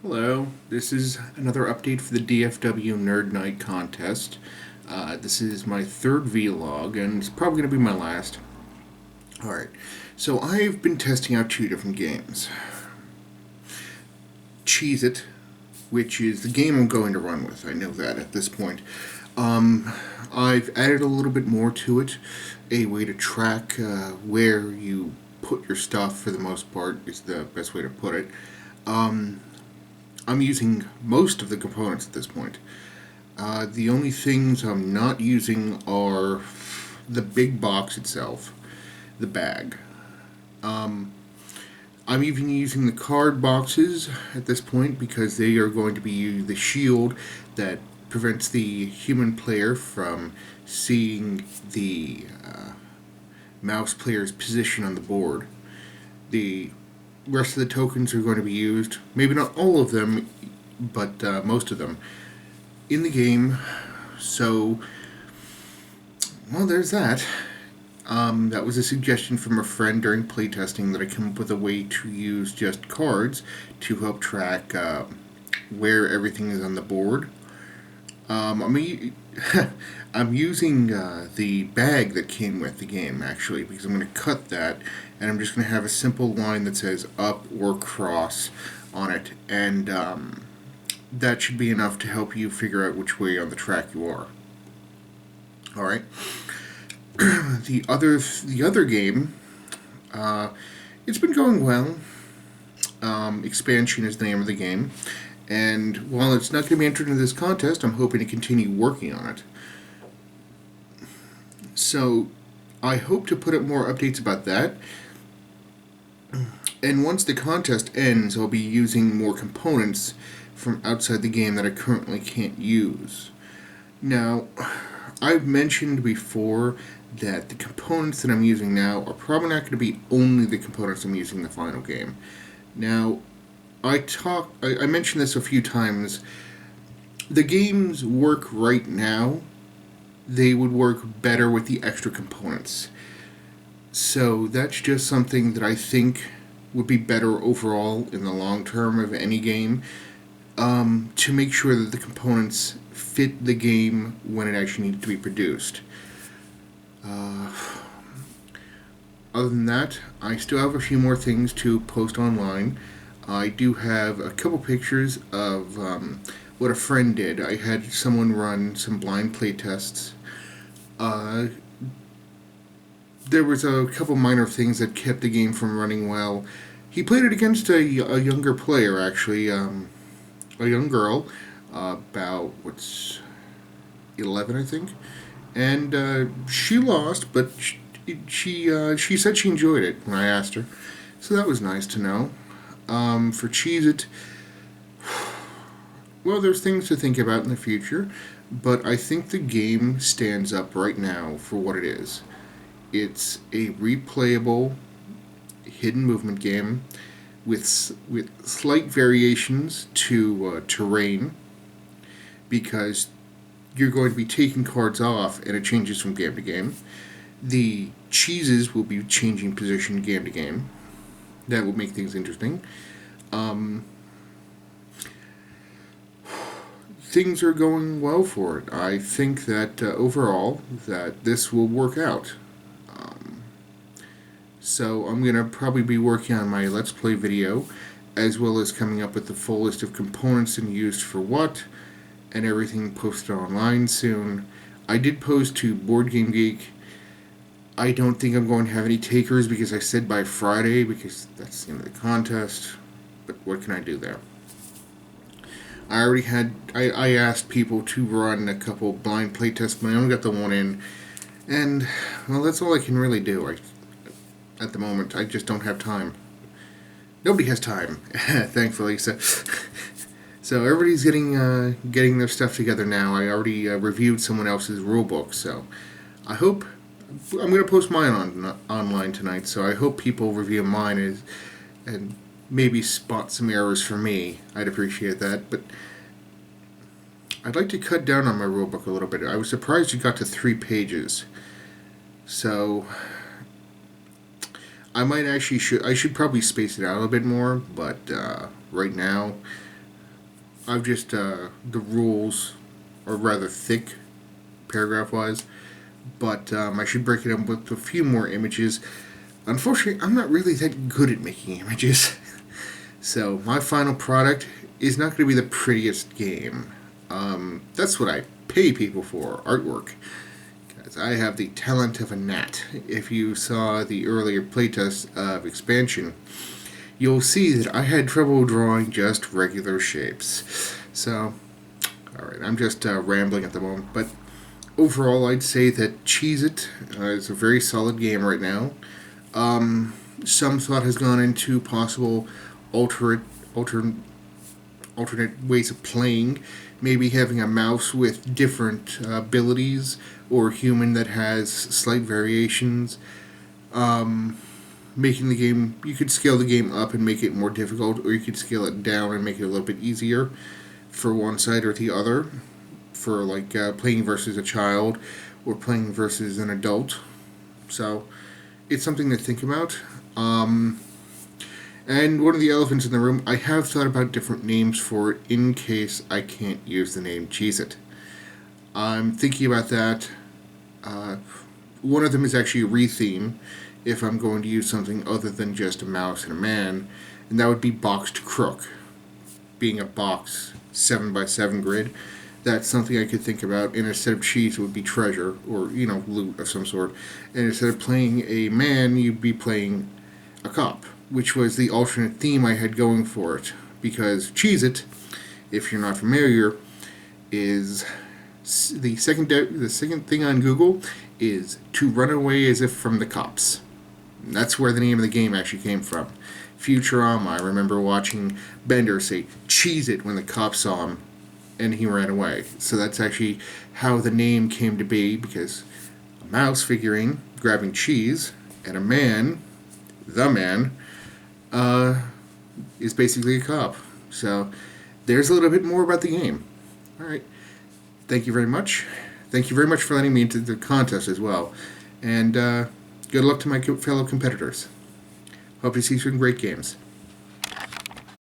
Hello, this is another update for the DFW Nerd Night contest. This is my third vlog, and it's probably going to be my last. Alright, so I've been testing out two different games. Cheez It, which is the game I'm going to run with, I know that at this point. I've added a little bit more to it, a way to track where you put your stuff for the most part, is the best way to put it. I'm using most of the components at this point. The only things I'm not using are the big box itself, the bag. I'm even using the card boxes at this point because they are going to be the shield that prevents the human player from seeing the mouse player's position on the board. The rest of the tokens are going to be used, maybe not all of them, but most of them, in the game. So, well, there's that. That was a suggestion from a friend during playtesting that I came up with a way to use just cards to help track where everything is on the board. I'm using the bag that came with the game, actually, because I'm going to cut that, and I'm just going to have a simple line that says up or cross on it, and that should be enough to help you figure out which way on the track you are. Alright. The other game, it's been going well. Expansion is the name of the game. And while it's not going to be entered into this contest, I'm hoping to continue working on it. So, I hope to put up more updates about that. And once the contest ends, I'll be using more components from outside the game that I currently can't use. Now, I've mentioned before that the components that I'm using now are probably not going to be only the components I'm using in the final game. Now, I mentioned this a few times. The games work right now. They would work better with the extra components. So that's just something that I think would be better overall in the long term of any game, to make sure that the components fit the game when it actually needs to be produced. Other than that, I still have a few more things to post online. I do have a couple pictures of what a friend did. I had someone run some blind play tests. There was a couple minor things that kept the game from running well. He played it against a younger player, actually, a young girl, about, 11, I think. And she lost, but she said she enjoyed it when I asked her. So that was nice to know. For Cheez It, well, there's things to think about in the future, but I think the game stands up right now for what it is. It's a replayable hidden movement game with slight variations to terrain, because you're going to be taking cards off and it changes from game to game. The cheeses will be changing position game to game. That will make things interesting. Things are going well for it. I think that overall that this will work out. So I'm going to probably be working on my Let's Play video, as well as coming up with the full list of components and used for what, and everything posted online soon. I did post to Board Game Geek. I don't think I'm going to have any takers because I said by Friday, because that's the end of the contest. But what can I do there? I asked people to run a couple blind playtests, but I only got the one in. And, well, that's all I can really do. At the moment, I just don't have time. Nobody has time, thankfully. So everybody's getting their stuff together now. I already reviewed someone else's rulebook, so I hope I'm going to post mine online tonight. So I hope people review mine and maybe spot some errors for me. I'd appreciate that, but I'd like to cut down on my rulebook a little bit. I was surprised it got to 3 pages. So I should probably space it out a bit more, but right now I've just, the rules are rather thick, paragraph-wise, but I should break it up with a few more images. Unfortunately, I'm not really that good at making images. So, my final product is not going to be the prettiest game. That's what I pay people for, artwork. Because I have the talent of a gnat. If you saw the earlier playtest of Expansion, you'll see that I had trouble drawing just regular shapes. So, alright, I'm just rambling at the moment, but overall I'd say that Cheez-It is a very solid game right now. Some thought has gone into possible alternate ways of playing, maybe having a mouse with different abilities, or a human that has slight variations. Making the game, you could scale the game up and make it more difficult, or you could scale it down and make it a little bit easier for one side or the other, for like playing versus a child or playing versus an adult. So it's something to think about. And one of the elephants in the room, I have thought about different names for it in case I can't use the name Cheez-It. I'm thinking about that. One of them is actually a retheme, if I'm going to use something other than just a mouse and a man, and that would be Boxed Crook. Being a box 7x7 grid, that's something I could think about, and instead of cheese it would be treasure, or, loot of some sort. And instead of playing a man, you'd be playing a cop, which was the alternate theme I had going for it. Because Cheez-It, if you're not familiar, is the second thing on Google is to run away as if from the cops. And that's where the name of the game actually came from. Futurama, I remember watching Bender say, Cheez-It, when the cops saw him, and he ran away. So that's actually how the name came to be, because a mouse figurine grabbing cheese, and a man, the man, is basically a cop. So there's a little bit more about the game. Alright. Thank you very much. Thank you very much for letting me into the contest as well. And good luck to my fellow competitors. Hope to see some great games.